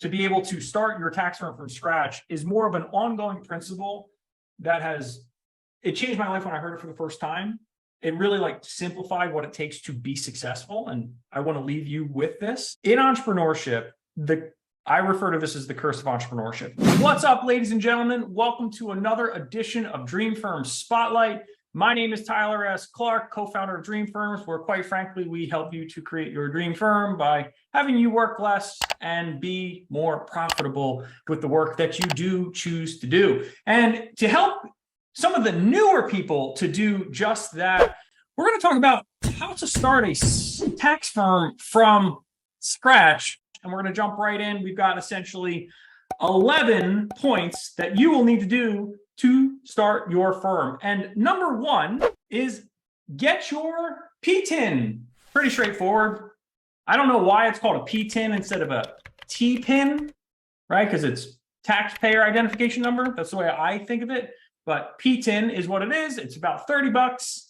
to be able to start your tax firm from scratch is more of an ongoing principle that it changed my life when I heard it for the first time. It really like simplified what it takes to be successful. And I want to leave you with this. In entrepreneurship, I refer to this as the curse of entrepreneurship. What's up, ladies and gentlemen? Welcome to another edition of Dream Firm Spotlight. My name is Tyler S. Clark, co-founder of Dream Firms, where quite frankly, we help you to create your dream firm by having you work less and be more profitable with the work that you do choose to do. And to help some of the newer people to do just that, we're going to talk about how to start a tax firm from scratch. And we're going to jump right in. We've got essentially 11 points that you will need to do to start your firm. And number one is get your PTIN. Pretty straightforward. I don't know why it's called a PTIN instead of a TPIN, right? Because it's taxpayer identification number. That's the way I think of it. But PTIN is what it is. It's about $30.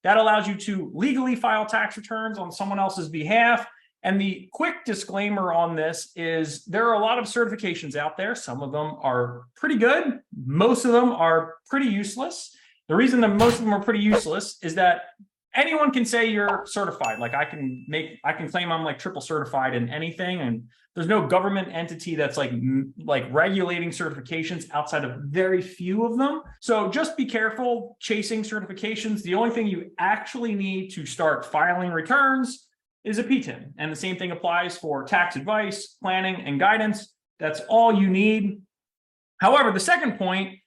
That allows you to legally file tax returns on someone else's behalf. And the quick disclaimer on this is there are a lot of certifications out there. Some of them are pretty good. Most of them are pretty useless. The reason that most of them are pretty useless is that anyone can say you're certified. Like I can claim I'm like triple certified in anything. And there's no government entity that's like regulating certifications outside of very few of them. So just be careful chasing certifications. The only thing you actually need to start filing returns is a PTIN. And the same thing applies for tax advice, planning, and guidance. That's all you need. However, the second point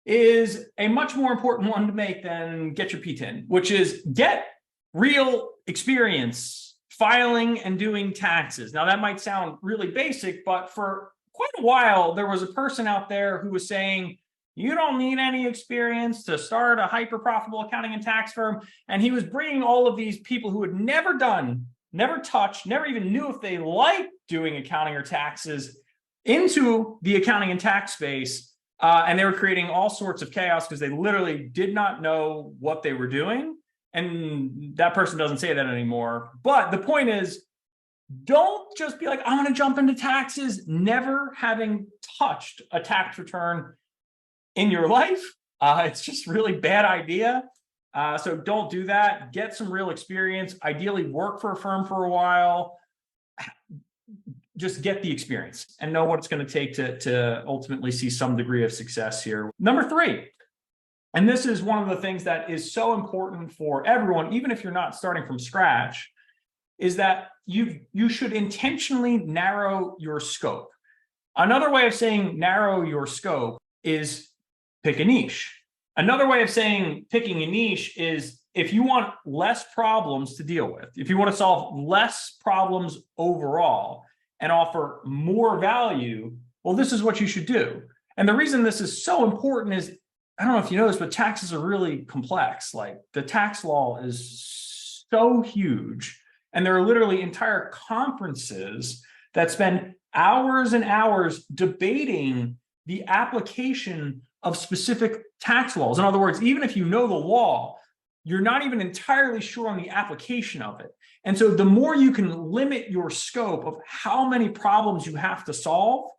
is a much more important one to make than get your PTIN, which is get real experience filing and doing taxes. Now, that might sound really basic, but for quite a while, there was a person out there who was saying, you don't need any experience to start a hyper-profitable accounting and tax firm. And he was bringing all of these people who had never done, never touched, never even knew if they liked doing accounting or taxes into the accounting and tax space. And they were creating all sorts of chaos because they literally did not know what they were doing. And that person doesn't say that anymore. But the point is, don't just be like, I want to jump into taxes, never having touched a tax return in your life. It's just really bad idea. So don't do that. Get some real experience. Ideally work for a firm for a while. Just get the experience and know what it's going to take to ultimately see some degree of success here. Number three, and this is one of the things that is so important for everyone, even if you're not starting from scratch, is that you should intentionally narrow your scope. Another way of saying narrow your scope is pick a niche. Another way of saying picking a niche is if you want less problems to deal with, if you want to solve less problems overall and offer more value, well, this is what you should do. And the reason this is so important is, I don't know if you know this, but taxes are really complex. Like the tax law is so huge. And there are literally entire conferences that spend hours and hours debating the application of specific tax laws. In other words, even if you know the law, you're not even entirely sure on the application of it. And so the more you can limit your scope of how many problems you have to solve,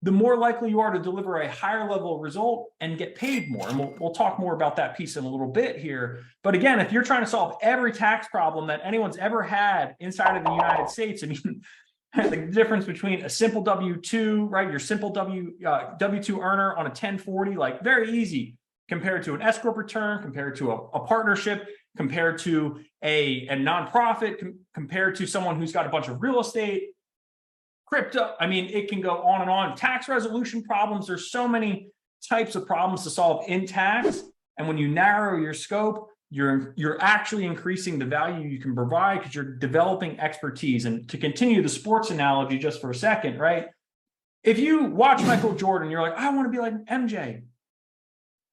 the more likely you are to deliver a higher level result and get paid more. And we'll talk more about that piece in a little bit here. But again, if you're trying to solve every tax problem that anyone's ever had inside of the United States, I mean, the difference between a simple W-2, right? Your simple W-2 earner on a 1040, like very easy compared to an S corp return, compared to a partnership, compared to a nonprofit, compared to someone who's got a bunch of real estate, crypto. I mean, it can go on and on. Tax resolution problems. There's so many types of problems to solve in tax. And when you narrow your scope, you're actually increasing the value you can provide because you're developing expertise. And to continue the sports analogy just for a second, right? If you watch Michael Jordan, you're like, I want to be like MJ.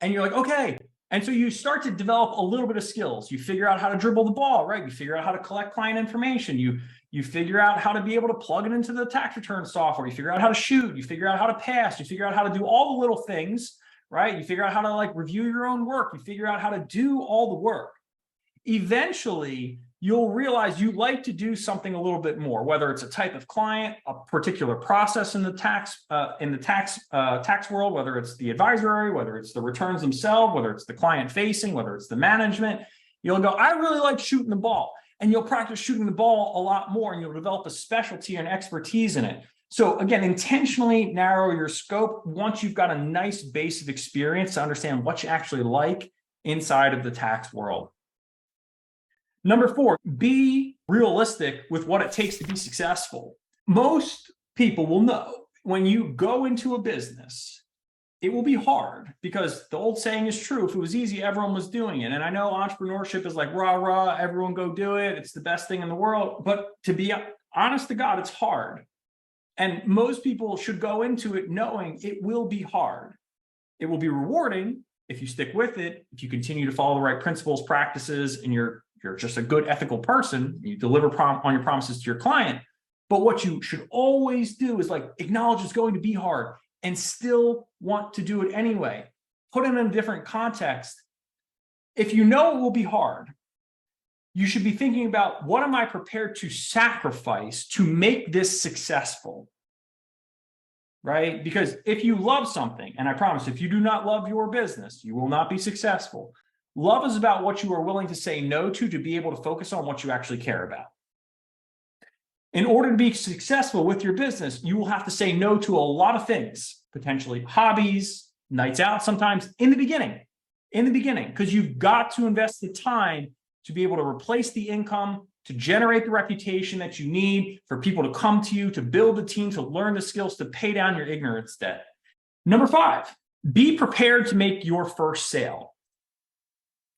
And you're like, okay. And so you start to develop a little bit of skills. You figure out how to dribble the ball, right? You figure out how to collect client information. You figure out how to be able to plug it into the tax return software. You figure out how to shoot. You figure out how to pass. You figure out how to do all the little things, right? You figure out how to like review your own work. You figure out how to do all the work. Eventually, you'll realize you like to do something a little bit more, whether it's a type of client, a particular process in the tax world, whether it's the advisory, whether it's the returns themselves, whether it's the client facing, whether it's the management. You'll go, I really like shooting the ball, and you'll practice shooting the ball a lot more, and you'll develop a specialty and expertise in it. So again, intentionally narrow your scope once you've got a nice base of experience to understand what you actually like inside of the tax world. Number 4, be realistic with what it takes to be successful. Most people will know when you go into a business, it will be hard, because the old saying is true. If it was easy, everyone was doing it. And I know entrepreneurship is like rah, rah, everyone go do it. It's the best thing in the world. But to be honest to God, it's hard. And most people should go into it knowing it will be hard. It will be rewarding if you stick with it, if you continue to follow the right principles, practices, and you're just a good ethical person, you deliver on your promises to your client. But what you should always do is like acknowledge it's going to be hard and still want to do it anyway. Put it in a different context. If you know it will be hard, you should be thinking about, what am I prepared to sacrifice to make this successful? Right? Because if you love something, and I promise, if you do not love your business, you will not be successful. Love is about what you are willing to say no to be able to focus on what you actually care about. In order to be successful with your business, you will have to say no to a lot of things, potentially hobbies, nights out sometimes in the beginning, because you've got to invest the time to be able to replace the income, to generate the reputation that you need for people to come to you, to build the team, to learn the skills, to pay down your ignorance debt. Number 5, be prepared to make your first sale.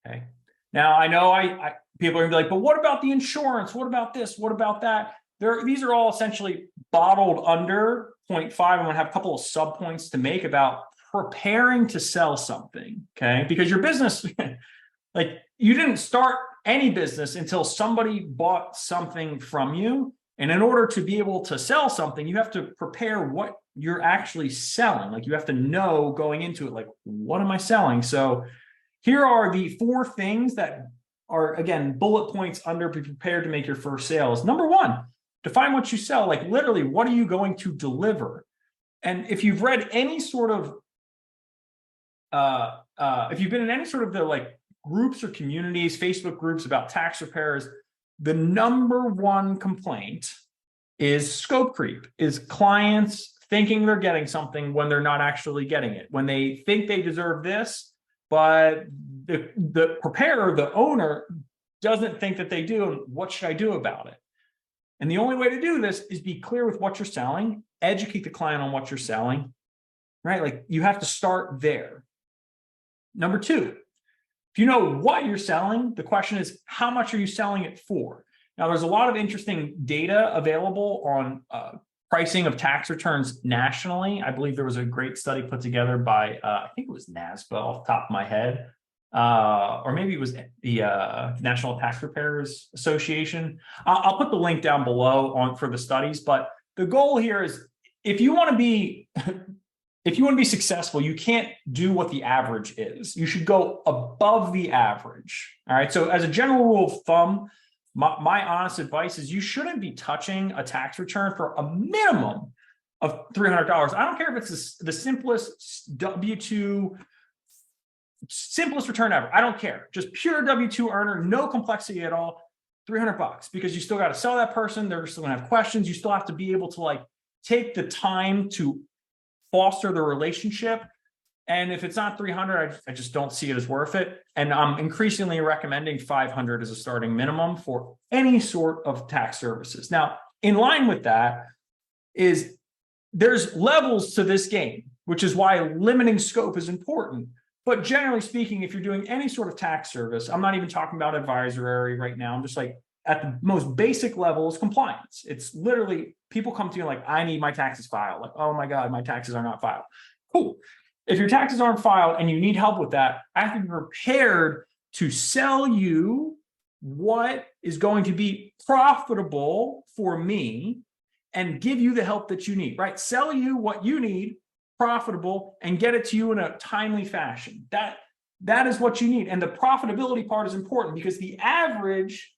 Okay. Now, I know people are gonna be like, but what about the insurance? What about this? What about that? These are all essentially bottled under point 5. I'm gonna have a couple of sub-points to make about preparing to sell something, okay? Because your business, like, you didn't start any business until somebody bought something from you. And in order to be able to sell something, you have to prepare what you're actually selling. Like, you have to know going into it, like, what am I selling? So here are the 4 things that are, again, bullet points under be prepared to make your first sales. Number 1, define what you sell. Like, literally, what are you going to deliver? And if you've read any sort of, if you've been in any sort of the like groups or communities, Facebook groups about tax repairs, the number 1 complaint is scope creep, is clients thinking they're getting something when they're not actually getting it, when they think they deserve this, but the preparer, the owner, doesn't think that they do. And what should I do about it? And the only way to do this is be clear with what you're selling, educate the client on what you're selling, right? Like, you have to start there. Number 2, if you know what you're selling, the question is, how much are you selling it for? Now, there's a lot of interesting data available on pricing of tax returns nationally. I believe there was a great study put together by, I think it was NASPA off the top of my head, or maybe it was the National Tax Preparers Association. I'll put the link down below for the studies, but the goal here is, if you want to be successful, you can't do what the average is. You should go above the average. All right. So as a general rule of thumb, my honest advice is you shouldn't be touching a tax return for a minimum of $300. I don't care if it's the simplest W-2, simplest return ever. I don't care. Just pure W-2 earner, no complexity at all. $300, because you still got to sell that person. They're still gonna have questions. You still have to be able to like take the time to foster the relationship. And if it's not 300, I just don't see it as worth it. And I'm increasingly recommending 500 as a starting minimum for any sort of tax services. Now, in line with that is there's levels to this game, which is why limiting scope is important. But generally speaking, if you're doing any sort of tax service, I'm not even talking about advisory right now. I'm just like, at the most basic level is compliance. It's literally, people come to you like, I need my taxes filed. Like, oh my God, my taxes are not filed. Cool. If your taxes aren't filed and you need help with that, I have to be prepared to sell you what is going to be profitable for me and give you the help that you need, right? Sell you what you need, profitable, and get it to you in a timely fashion. That is what you need. And the profitability part is important, because the average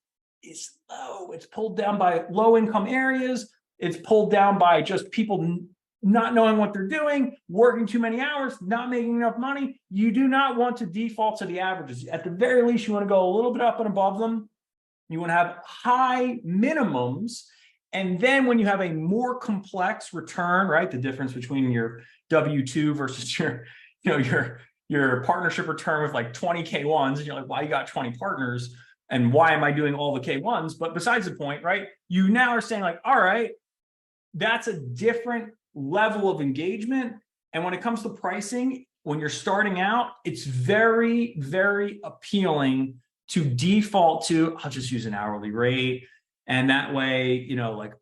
is low. It's pulled down by low income areas. It's pulled down by just people not knowing what they're doing, working too many hours, not making enough money. You do not want to default to the averages. At the very least, you want to go a little bit up and above them. You want to have high minimums. And then when you have a more complex return, right, the difference between your W-2 versus your partnership return with like 20 K1s, and you're like, why you got 20 partners? And why am I doing all the K1s? But besides the point, right, you now are saying like, all right, that's a different level of engagement. And when it comes to pricing, when you're starting out, it's very, very appealing to default to, I'll just use an hourly rate. And that way, like,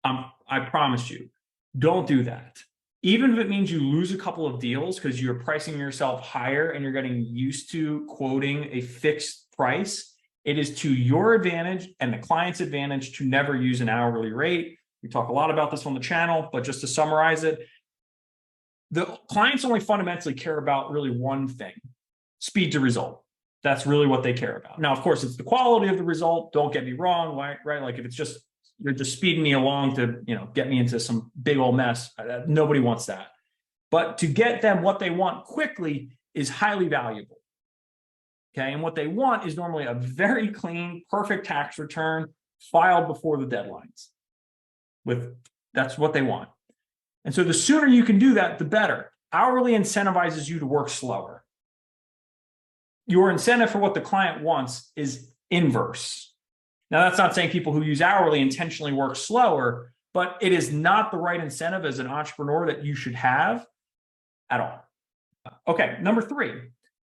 I promise you, don't do that. Even if it means you lose a couple of deals because you're pricing yourself higher and you're getting used to quoting a fixed price, it is to your advantage and the client's advantage to never use an hourly rate. We talk a lot about this on the channel, but just to summarize it, the clients only fundamentally care about really one thing: speed to result. That's really what they care about. Now, of course, it's the quality of the result. Don't get me wrong, right? Like if it's just, you're just speeding me along to, get me into some big old mess, nobody wants that. But to get them what they want quickly is highly valuable. Okay. And what they want is normally a very clean, perfect tax return filed before the deadlines. That's what they want. And so the sooner you can do that, the better. Hourly incentivizes you to work slower. Your incentive for what the client wants is inverse. Now, that's not saying people who use hourly intentionally work slower, but it is not the right incentive as an entrepreneur that you should have at all. Okay, number 3.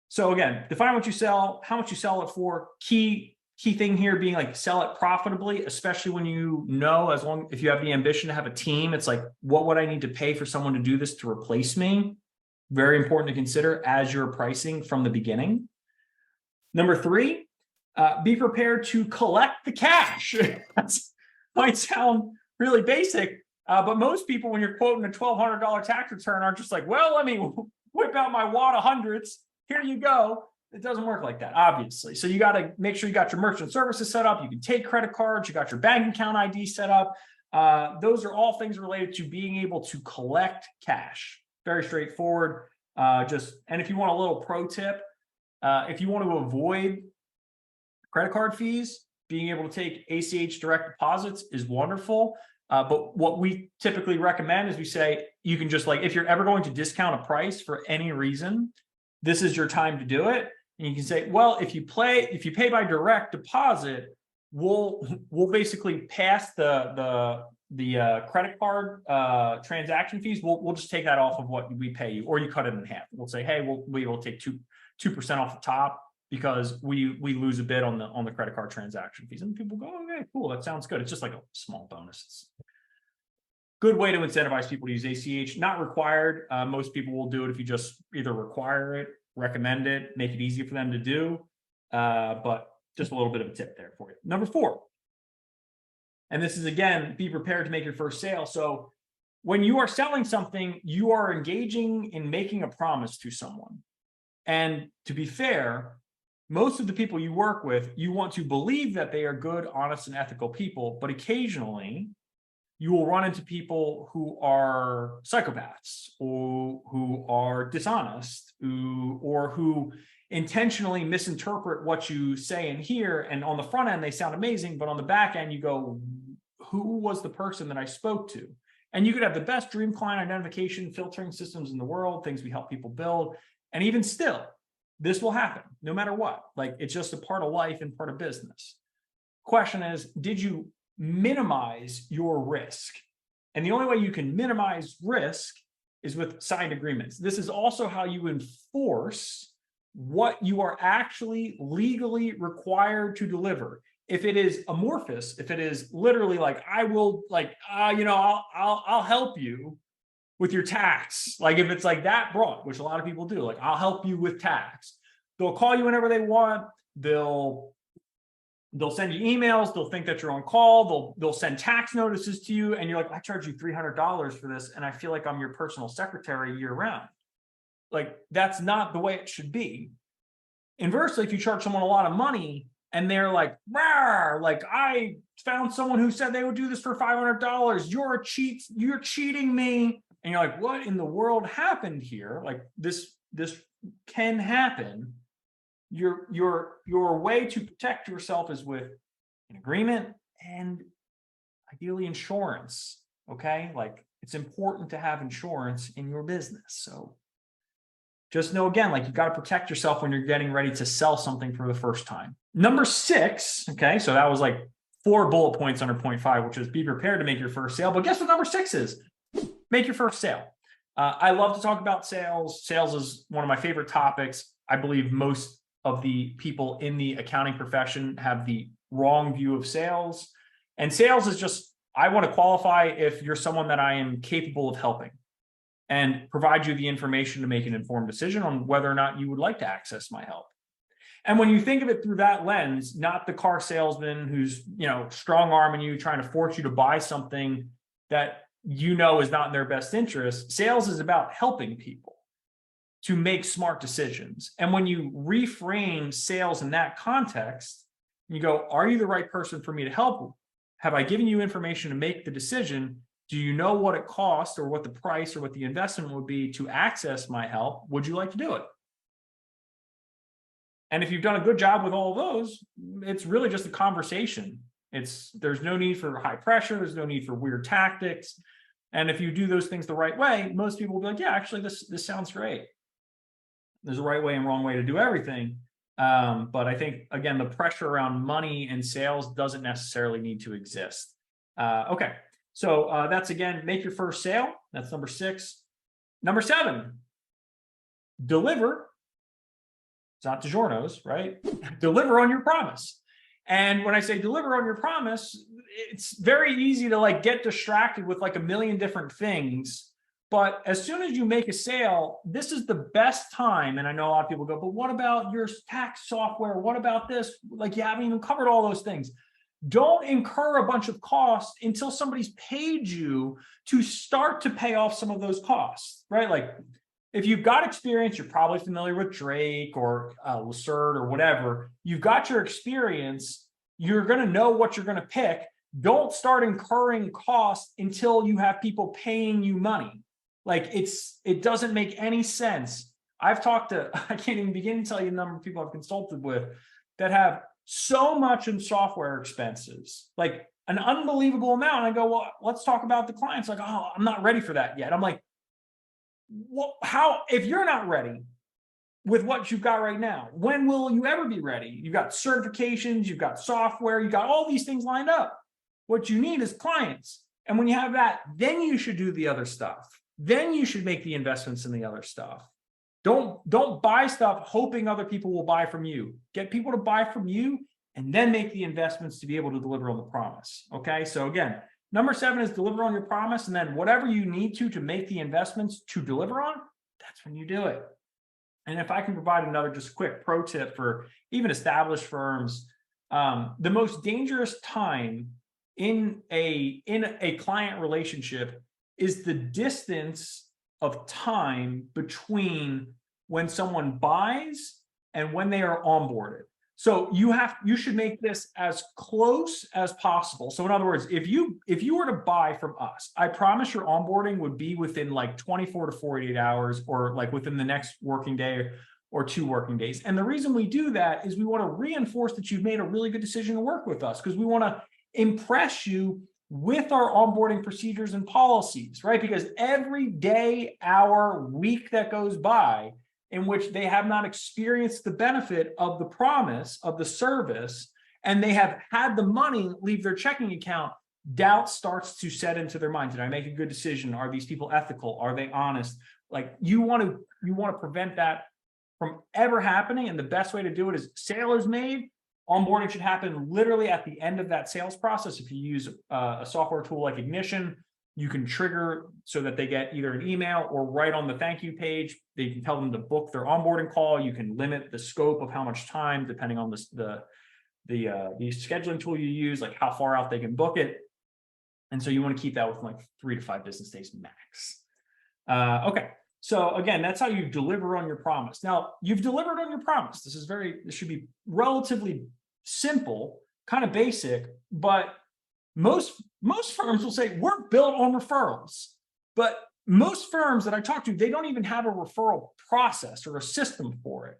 So again, define what you sell, how much you sell it for. Key thing here being like sell it profitably, especially when if you have the ambition to have a team. It's like, what would I need to pay for someone to do this to replace me? Very important to consider as you're pricing from the beginning. Number 3, be prepared to collect the cash. That might sound really basic, but most people, when you're quoting a $1,200 tax return, are just like, well, let me whip out my wad of hundreds. Here you go. It doesn't work like that, obviously. So you got to make sure you got your merchant services set up. You can take credit cards. You got your bank account ID set up. Those are all things related to being able to collect cash. Very straightforward. And if you want a little pro tip, if you want to avoid credit card fees, being able to take ACH direct deposits is wonderful. But what we typically recommend is we say, you can just, like, if you're ever going to discount a price for any reason, this is your time to do it. And you can say, well, if you pay by direct deposit, we'll basically pass the credit card transaction fees. We'll just take that off of what we pay you, or you cut it in half. We'll say, hey, we will take 2% off the top because we lose a bit on the credit card transaction fees. And people go, okay, cool, that sounds good. It's just like a small bonus. It's a good way to incentivize people to use ACH. Not required. Most people will do it if you just either require it, recommend it, make it easy for them to do. But just a little bit of a tip there for you. Number 4, and this is, again, be prepared to make your first sale. So when you are selling something, you are engaging in making a promise to someone. And to be fair, most of the people you work with, you want to believe that they are good, honest, and ethical people, but occasionally you will run into people who are psychopaths, or who are dishonest, or who intentionally misinterpret what you say and hear. And on the front end, they sound amazing, but on the back end, you go, who was the person that I spoke to? And you could have the best dream client identification filtering systems in the world, things we help people build. And even still, this will happen no matter what. Like, it's just a part of life and part of business. Question is, did you minimize your risk? And the only way you can minimize risk is with signed agreements. This is also how you enforce what you are actually legally required to deliver. If it is amorphous, if it is literally like, I will, like, I'll help you with your tax. Like, if it's like that broad, which a lot of people do, like, I'll help you with tax. They'll call you whenever they want. They'll send you emails. They'll think that you're on call. They'll send tax notices to you. And you're like, I charge you $300 for this, and I feel like I'm your personal secretary year round. Like, that's not the way it should be. Inversely, if you charge someone a lot of money, and they're like, "Rawr, like I found someone who said they would do this for $500. You're a cheat. You're cheating me." And you're like, "What in the world happened here? Like this can happen." Your way to protect yourself is with an agreement and ideally insurance. Okay, like it's important to have insurance in your business. So just know, again, like you got to protect yourself when you're getting ready to sell something for the first time. Number 6, okay, so that was like 4 bullet points under point 5, which is be prepared to make your first sale. But guess what number 6 is? Make your first sale. I love to talk about sales. Sales is one of my favorite topics. I believe most of the people in the accounting profession have the wrong view of sales. And sales is just, I want to qualify if you're someone that I am capable of helping and provide you the information to make an informed decision on whether or not you would like to access my help. And when you think of it through that lens, not the car salesman who's, strong arming you, trying to force you to buy something that is not in their best interest. Sales is about helping people to make smart decisions. And when you reframe sales in that context, you go, are you the right person for me to help? Have I given you information to make the decision? Do you know what it costs or what the price or what the investment would be to access my help? Would you like to do it? And if you've done a good job with all of those, it's really just a conversation. There's no need for high pressure. There's no need for weird tactics. And if you do those things the right way, most people will be like, yeah, actually, this sounds great. There's a right way and wrong way to do everything. But I think, again, the pressure around money and sales doesn't necessarily need to exist. Okay. So that's, again, make your first sale. That's number 6. Number 7, deliver. It's not DiGiorno's, right? Deliver on your promise. And when I say deliver on your promise, it's very easy to get distracted with a million different things. But as soon as you make a sale, this is the best time. And I know a lot of people go, but what about your tax software? What about this? You haven't even covered all those things. Don't incur a bunch of costs until somebody's paid you to start to pay off some of those costs, right? If you've got experience, you're probably familiar with Drake or Lacert or whatever. You've got your experience. You're going to know what you're going to pick. Don't start incurring costs until you have people paying you money. It doesn't make any sense. I've talked to, I can't even begin to tell you the number of people I've consulted with that have so much in software expenses, an unbelievable amount. I go, well, let's talk about the clients. Oh, I'm not ready for that yet. I'm like, well, if you're not ready with what you've got right now, when will you ever be ready? You've got certifications, you've got software, you've got all these things lined up. What you need is clients. And when you have that, then you should do the other stuff. Then you should make the investments in the other stuff. Don't buy stuff hoping other people will buy from you. Get people to buy from you and then make the investments to be able to deliver on the promise. Okay. So again, number 7 is deliver on your promise. And then whatever you need to make the investments to deliver on, that's when you do it. And if I can provide another just quick pro tip for even established firms, the most dangerous time in a client relationship is the distance of time between when someone buys and when they are onboarded. So you should make this as close as possible. So in other words, if you were to buy from us, I promise your onboarding would be within 24 to 48 hours or within the next working day or 2 working days. And the reason we do that is we want to reinforce that you've made a really good decision to work with us, because we want to impress you with our onboarding procedures and policies, right? Because every day, hour, week that goes by in which they have not experienced the benefit of the promise of the service, and they have had the money leave their checking account, doubt starts to set into their mind. Did I make a good decision? Are these people ethical? Are they honest? You want to prevent that from ever happening. And the best way to do it is sale is made. Onboarding should happen literally at the end of that sales process. If you use a software tool like Ignition, you can trigger so that they get either an email or right on the thank you page. They can tell them to book their onboarding call. You can limit the scope of how much time, depending on the scheduling tool you use, how far out they can book it. And so you want to keep that with 3 to 5 business days max. Okay. So again, that's how you deliver on your promise. Now, you've delivered on your promise. This should be relatively simple, kind of basic, but most firms will say we're built on referrals. But most firms that I talk to, they don't even have a referral process or a system for it.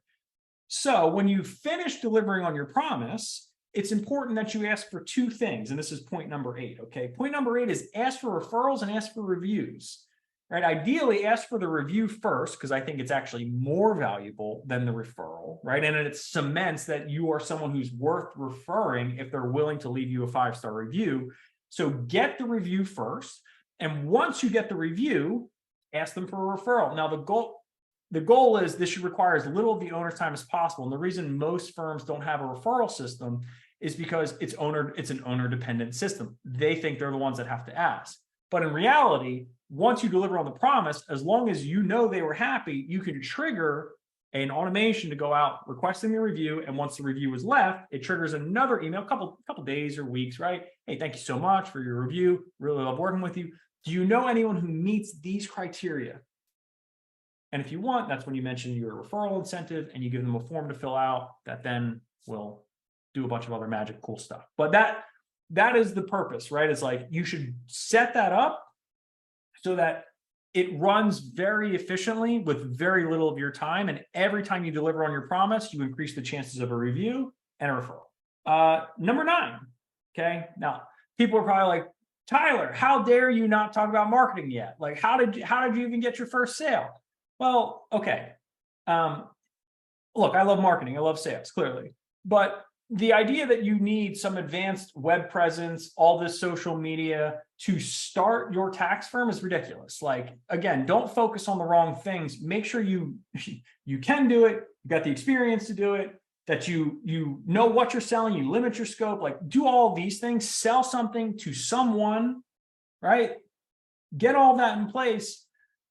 So when you finish delivering on your promise, it's important that you ask for two things. And this is point number 8. Okay. Point number 8 is ask for referrals and ask for reviews, right? Ideally ask for the review first, because I think it's actually more valuable than the referral, right? And it cements that you are someone who's worth referring if they're willing to leave you a 5-star review. So get the review first. And once you get the review, ask them for a referral. Now, the goal is this should require as little of the owner's time as possible. And the reason most firms don't have a referral system is because it's an owner-dependent system. They think they're the ones that have to ask. But in reality, once you deliver on the promise, as long as you know they were happy, you can trigger an automation to go out requesting the review. And once the review is left, it triggers another email, a couple days or weeks, right? Hey, thank you so much for your review. Really love working with you. Do you know anyone who meets these criteria? And if you want, that's when you mention your referral incentive and you give them a form to fill out that then will do a bunch of other magic cool stuff. But that is the purpose, right? It's like you should set that up so that it runs very efficiently with very little of your time. And every time you deliver on your promise, you increase the chances of a review and a referral. Number 9. Okay. Now, people are probably like, Tyler, how dare you not talk about marketing yet? Like, how did you even get your first sale? Well, okay. Look, I love marketing. I love sales, clearly. But the idea that you need some advanced web presence, all this social media to start your tax firm is ridiculous. Like, again, don't focus on the wrong things. Make sure you can do it. You got the experience to do it, that you know what you're selling, you limit your scope, like do all these things, sell something to someone, right? Get all that in place,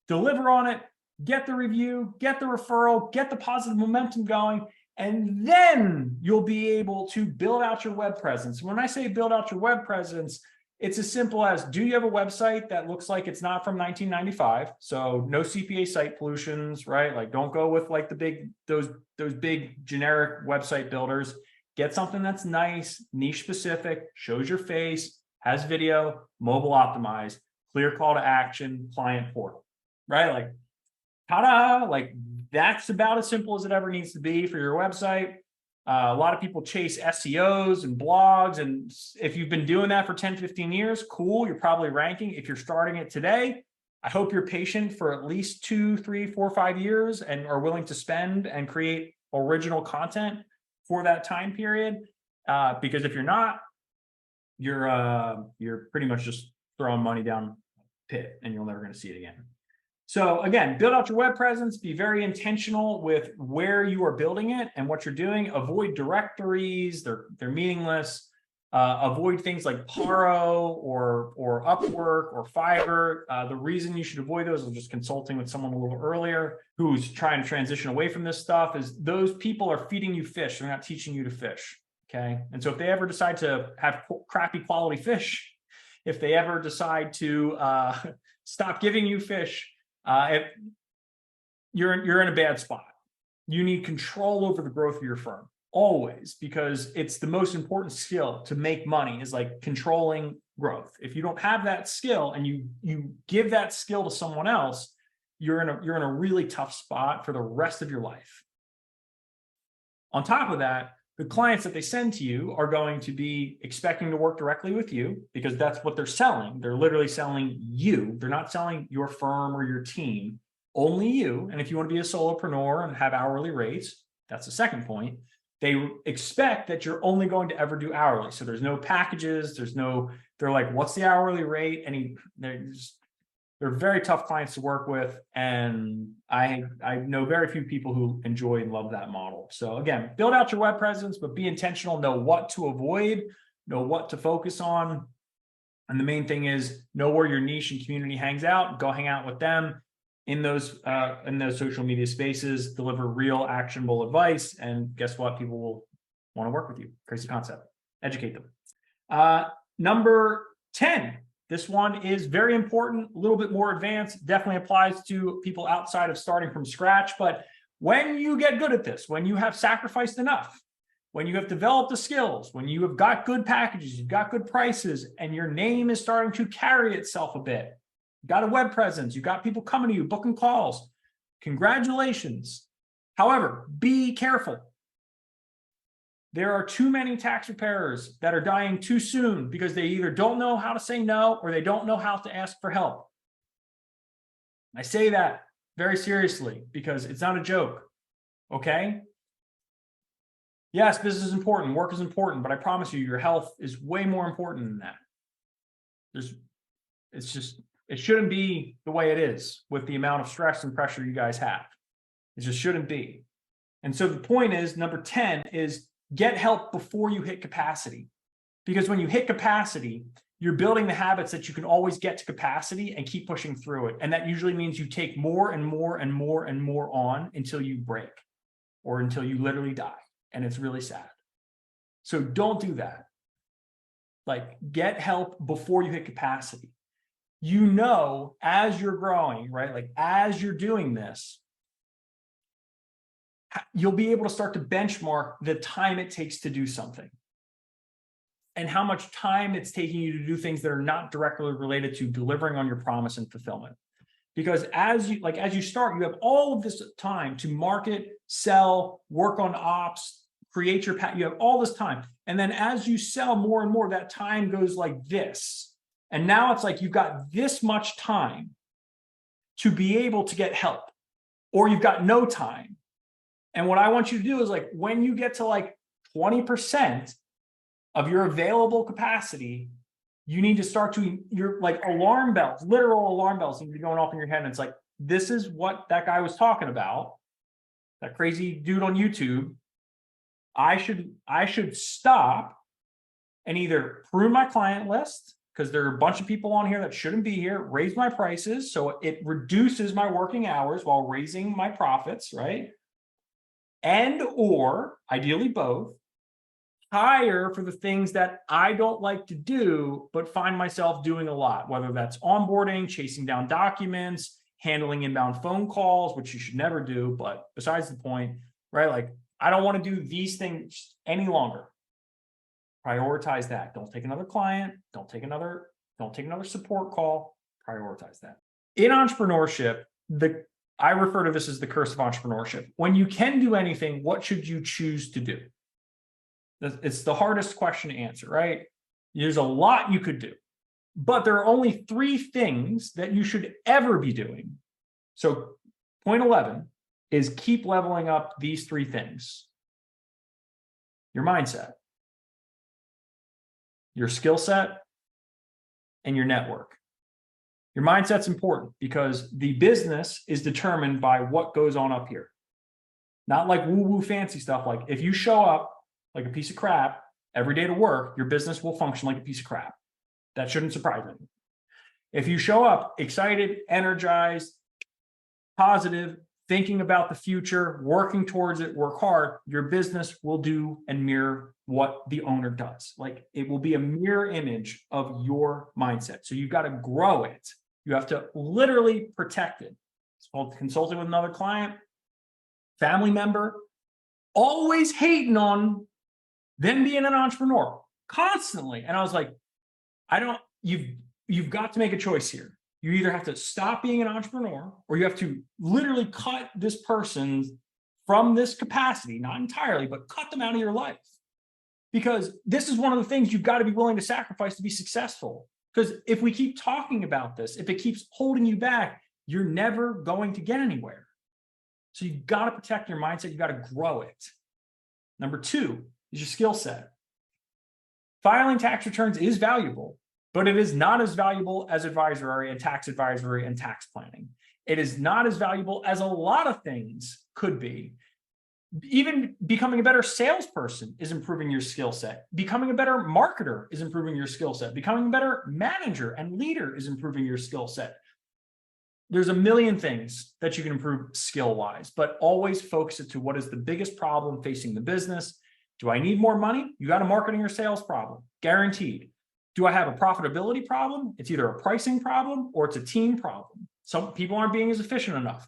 deliver on it, get the review, get the referral, get the positive momentum going, and then you'll be able to build out your web presence. When I say build out your web presence, it's as simple as, do you have a website that looks like it's not from 1995? So no CPA site pollutions, right? Like don't go with like those big generic website builders. Get something that's nice, niche specific, shows your face, has video, mobile optimized, clear call to action, client portal, right? Like, ta-da, like that's about as simple as it ever needs to be for your website. A lot of people chase SEOs and blogs. And if you've been doing that for 10, 15 years, cool, you're probably ranking. If you're starting it today, I hope you're patient for at least 2, 3, 4, 5 years and are willing to spend and create original content for that time period. Because if you're not, you're pretty much just throwing money down the pit and you're never going to see it again. So again, build out your web presence, be very intentional with where you are building it and what you're doing. Avoid directories, they're meaningless. Avoid things like Paro or Upwork or Fiverr. The reason you should avoid those, I was just consulting with someone a little earlier who's trying to transition away from this stuff, is those people are feeding you fish. They're not teaching you to fish, okay? And so if they ever decide to have crappy quality fish, if they ever decide to stop giving you fish, you're in a bad spot. You need control over the growth of your firm always, because it's the most important skill to make money, is like controlling growth. If you don't have that skill and you give that skill to someone else, you're in a really tough spot for the rest of your life. On top of that, the clients that they send to you are going to be expecting to work directly with you because that's what they're selling. They're literally selling you. They're not selling your firm or your team, only you. And if you want to be a solopreneur and have hourly rates, that's the second point. They expect that you're only going to ever do hourly. So there's no packages. They're like, what's the hourly rate? And they're very tough clients to work with. And I know very few people who enjoy and love that model. So again, build out your web presence, but be intentional, know what to avoid, know what to focus on. And the main thing is know where your niche and community hangs out, go hang out with them in those social media spaces, deliver real actionable advice. And guess what? People will want to work with you. Crazy concept. Educate them. Number 10. This one is very important, a little bit more advanced, definitely applies to people outside of starting from scratch. But when you get good at this, when you have sacrificed enough, when you have developed the skills, when you have got good packages, you've got good prices, and your name is starting to carry itself a bit, you've got a web presence, you've got people coming to you, booking calls, congratulations. However, be careful. There are too many tax preparers that are dying too soon because they either don't know how to say no or they don't know how to ask for help. I say that very seriously because it's not a joke, okay? Yes, business is important, work is important, but I promise you, your health is way more important than that. It shouldn't be the way it is with the amount of stress and pressure you guys have. It just shouldn't be. And so the point is, number 10 is get help before you hit capacity. Because when you hit capacity, you're building the habits that you can always get to capacity and keep pushing through it. And that usually means you take more and more and more and more on until you break or until you literally die. And it's really sad. So don't do that. Like, get help before you hit capacity. You know, as you're growing, right? Like, as you're doing this, you'll be able to start to benchmark the time it takes to do something and how much time it's taking you to do things that are not directly related to delivering on your promise and fulfillment. Because as you start, you have all of this time to market, sell, work on ops, create your path. You have all this time. And then as you sell more and more, that time goes like this. And now it's like you've got this much time to be able to get help, or you've got no time. And what I want you to do is, like, when you get to like 20% of your available capacity, you need to start to, your like alarm bells, literal alarm bells need to be going off in your head. And it's like, this is what that guy was talking about, that crazy dude on YouTube. I should stop and either prune my client list, because there are a bunch of people on here that shouldn't be here, raise my prices so it reduces my working hours while raising my profits, right? And or ideally both, hire for the things that I don't like to do, but find myself doing a lot, whether that's onboarding, chasing down documents, handling inbound phone calls, which you should never do, but besides the point, right? Like, I don't want to do these things any longer. Prioritize that. Don't take another client. Don't take another support call. Prioritize that. In entrepreneurship, I refer to this as the curse of entrepreneurship. When you can do anything, what should you choose to do? It's the hardest question to answer, right? There's a lot you could do, but there are only 3 things that you should ever be doing. So point 11 is keep leveling up these 3 things. Your mindset, your skill set, and your network. Your mindset's important because the business is determined by what goes on up here. Not like woo-woo fancy stuff. Like, if you show up like a piece of crap every day to work, your business will function like a piece of crap. That shouldn't surprise anyone. If you show up excited, energized, positive, thinking about the future, working towards it, work hard, your business will do and mirror what the owner does. Like, it will be a mirror image of your mindset. So you've got to grow it. You have to literally protect it. It's called consulting with another client, family member, always hating on them being an entrepreneur constantly. And I was like, you've got to make a choice here. You either have to stop being an entrepreneur, or you have to literally cut this person from this capacity, not entirely, but cut them out of your life. Because this is one of the things you've got to be willing to sacrifice to be successful. Because if we keep talking about this, if it keeps holding you back, you're never going to get anywhere. So you've got to protect your mindset. You've got to grow it. Number 2 is your skill set. Filing tax returns is valuable, but it is not as valuable as advisory and tax planning. It is not as valuable as a lot of things could be. Even becoming a better salesperson is improving your skill set. Becoming a better marketer is improving your skill set. Becoming a better manager and leader is improving your skill set. There's a million things that you can improve skill-wise, but always focus it to what is the biggest problem facing the business. Do I need more money? You got a marketing or sales problem, guaranteed. Do I have a profitability problem? It's either a pricing problem or it's a team problem. Some people aren't being as efficient enough.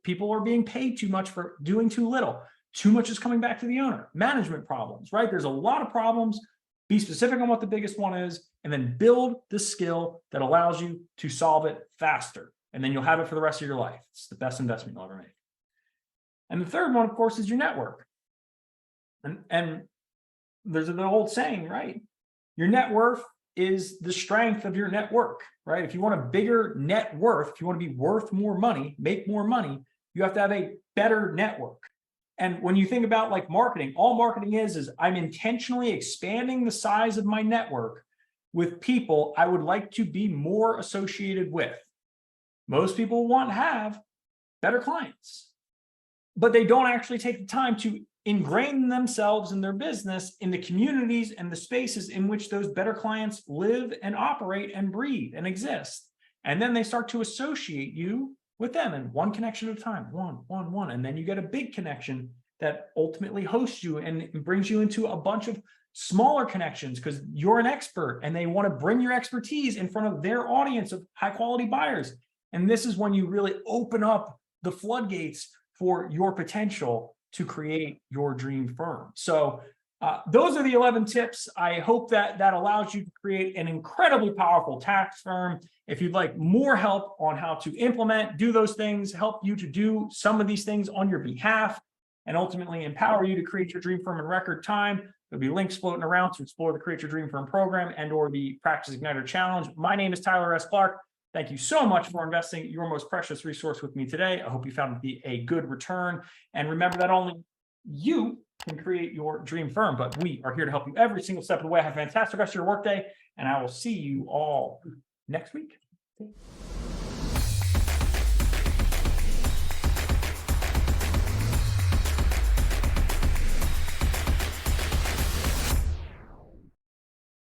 People are being paid too much for doing too little. Too much is coming back to the owner. Management problems, right? There's a lot of problems. Be specific on what the biggest one is, and then build the skill that allows you to solve it faster. And then you'll have it for the rest of your life. It's the best investment you'll ever make. And the third one, of course, is your network. And there's an old saying, right? Your net worth is the strength of your network, right? If you want a bigger net worth, if you want to be worth more money, make more money, you have to have a better network. And when you think about like marketing, all marketing is I'm intentionally expanding the size of my network with people I would like to be more associated with. Most people want to have better clients, but they don't actually take the time to ingrain themselves in their business in the communities and the spaces in which those better clients live and operate and breathe and exist. And then they start to associate you with them, and one connection at a time, one. And then you get a big connection that ultimately hosts you and brings you into a bunch of smaller connections because you're an expert and they want to bring your expertise in front of their audience of high quality buyers. And this is when you really open up the floodgates for your potential to create your dream firm. So those are the 11 tips. I hope that allows you to create an incredibly powerful tax firm. If you'd like more help on how to implement, do those things, help you to do some of these things on your behalf, and ultimately empower you to create your dream firm in record time, there'll be links floating around to explore the Create Your Dream Firm program and or the Practice Igniter Challenge. My name is Tyler S. Clark. Thank you so much for investing your most precious resource with me today. I hope you found it to be a good return. And remember that only you can create your dream firm, but we are here to help you every single step of the way. Have a fantastic rest of your workday, and I will see you all next week.